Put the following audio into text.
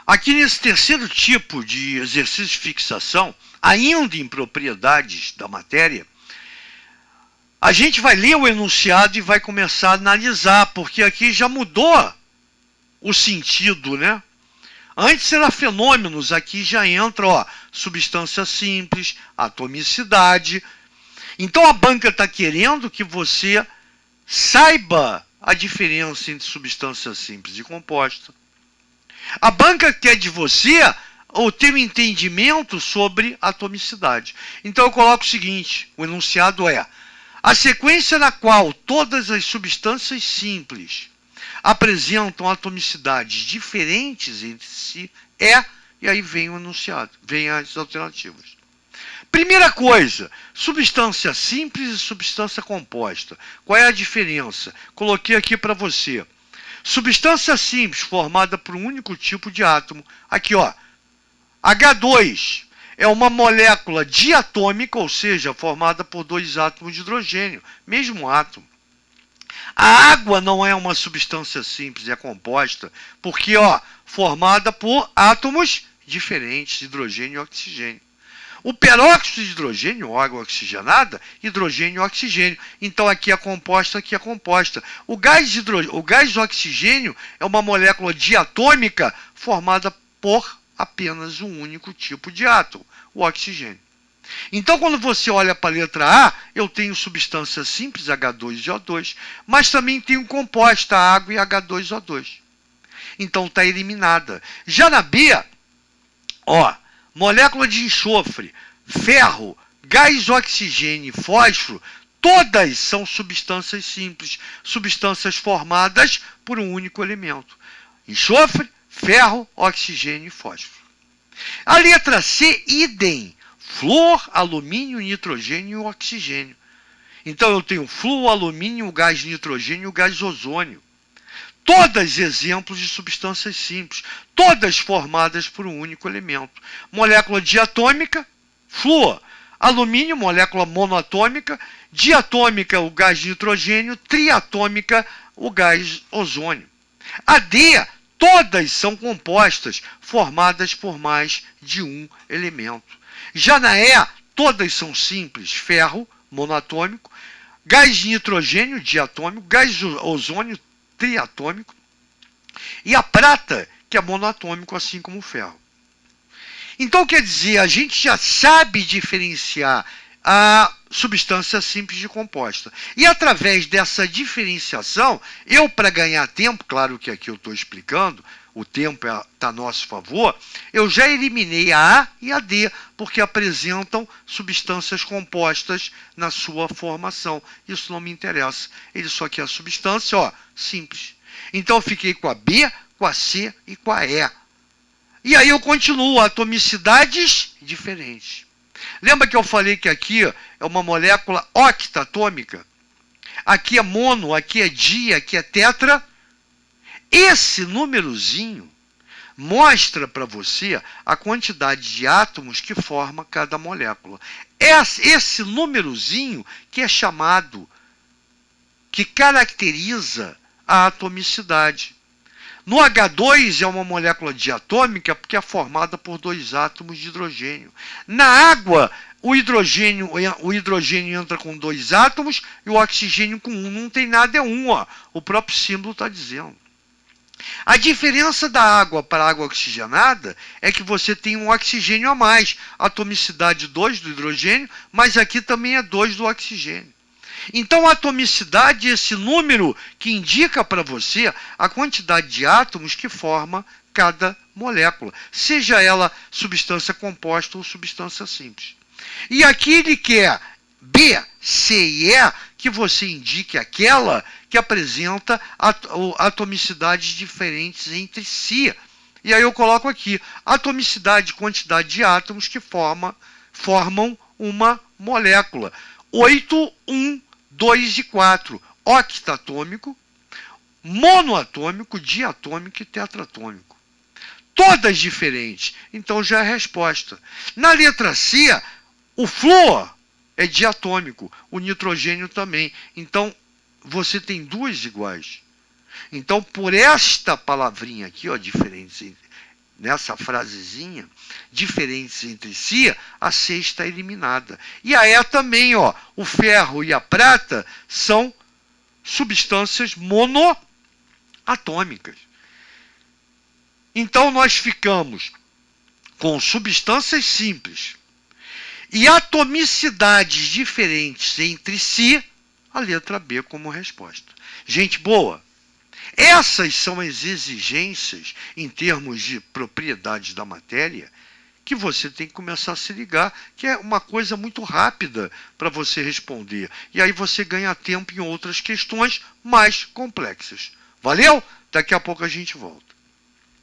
Aqui nesse terceiro tipo de exercício de fixação, ainda em propriedades da matéria, a gente vai ler o enunciado e vai começar a analisar, porque aqui já mudou o sentido, né? Antes era fenômenos, aqui já entra, ó, substância simples, atomicidade. Então a banca está querendo que você saiba a diferença entre substância simples e composta. A banca quer de você o teu entendimento sobre atomicidade. Então eu coloco o seguinte, o enunciado é: a sequência na qual todas as substâncias simples apresentam atomicidades diferentes entre si é, e aí vem o enunciado, vem as alternativas. Primeira coisa, substância simples e substância composta. Qual é a diferença? Coloquei aqui para você. Substância simples formada por um único tipo de átomo. Aqui, ó. H2 é uma molécula diatômica, ou seja, formada por dois átomos de hidrogênio, mesmo átomo. A água não é uma substância simples, é composta, porque, ó, formada por átomos diferentes, hidrogênio e oxigênio. O peróxido de hidrogênio, água oxigenada, hidrogênio e oxigênio. Então aqui é composta, aqui é composta. O gás de oxigênio é uma molécula diatômica formada por apenas um único tipo de átomo, o oxigênio. Então, quando você olha para a letra A, eu tenho substância simples, H2 e O2, mas também tenho composta, água e H2O2. Então, está eliminada. Já na B, ó, molécula de enxofre, ferro, gás oxigênio e fósforo, todas são substâncias simples, substâncias formadas por um único elemento. Enxofre, ferro, oxigênio e fósforo. A letra C, idem. Flúor, alumínio, nitrogênio e oxigênio. Então eu tenho flúor, alumínio, o gás nitrogênio e o gás ozônio. Todas exemplos de substâncias simples, todas formadas por um único elemento. Molécula diatômica, flúor. Alumínio, molécula monoatômica. Diatômica, o gás nitrogênio. Triatômica, o gás ozônio. A D, todas são compostas, formadas por mais de um elemento. Já na E, todas são simples, ferro, monoatômico, gás nitrogênio, diatômico, gás ozônio, triatômico, e a prata, que é monoatômico, assim como o ferro. Então, quer dizer, a gente já sabe diferenciar a substância simples de composta. E através dessa diferenciação, eu, para ganhar tempo, claro que aqui eu estou explicando, o tempo está a nosso favor, eu já eliminei a A e a D, porque apresentam substâncias compostas na sua formação. Isso não me interessa. Ele só quer a substância, ó, simples. Então eu fiquei com a B, com a C e com a E. E aí eu continuo, atomicidades diferentes. Lembra que eu falei que aqui é uma molécula octatômica? Aqui é mono, aqui é di, aqui é tetra. Esse númerozinho mostra para você a quantidade de átomos que forma cada molécula. Esse númerozinho que é chamado, que caracteriza a atomicidade. No H2 é uma molécula diatômica porque é formada por dois átomos de hidrogênio. Na água, o hidrogênio entra com dois átomos e o oxigênio com um. Não tem nada, é um, ó. O próprio símbolo está dizendo. A diferença da água para a água oxigenada é que você tem um oxigênio a mais, atomicidade 2 do hidrogênio, mas aqui também é 2 do oxigênio. Então, a atomicidade é esse número que indica para você a quantidade de átomos que forma cada molécula, seja ela substância composta ou substância simples. E aqui ele quer B, C e E, que você indique aquela que apresenta atomicidades diferentes entre si. E aí eu coloco aqui atomicidade, quantidade de átomos que formam uma molécula. 8, 1, 2 e 4. Octatômico, monoatômico, diatômico e tetratômico. Todas diferentes. Então já é a resposta. Na letra C, o flúor é diatômico, o nitrogênio também. Então, você tem duas iguais. Então, por esta palavrinha aqui, ó, diferentes nessa frasezinha, diferentes entre si, a C está eliminada. E a E também, ó, o ferro e a prata são substâncias monoatômicas. Então nós ficamos com substâncias simples e atomicidades diferentes entre si, a letra B como resposta. Gente boa, essas são as exigências em termos de propriedades da matéria que você tem que começar a se ligar, que é uma coisa muito rápida para você responder. E aí você ganha tempo em outras questões mais complexas. Valeu? Daqui a pouco a gente volta.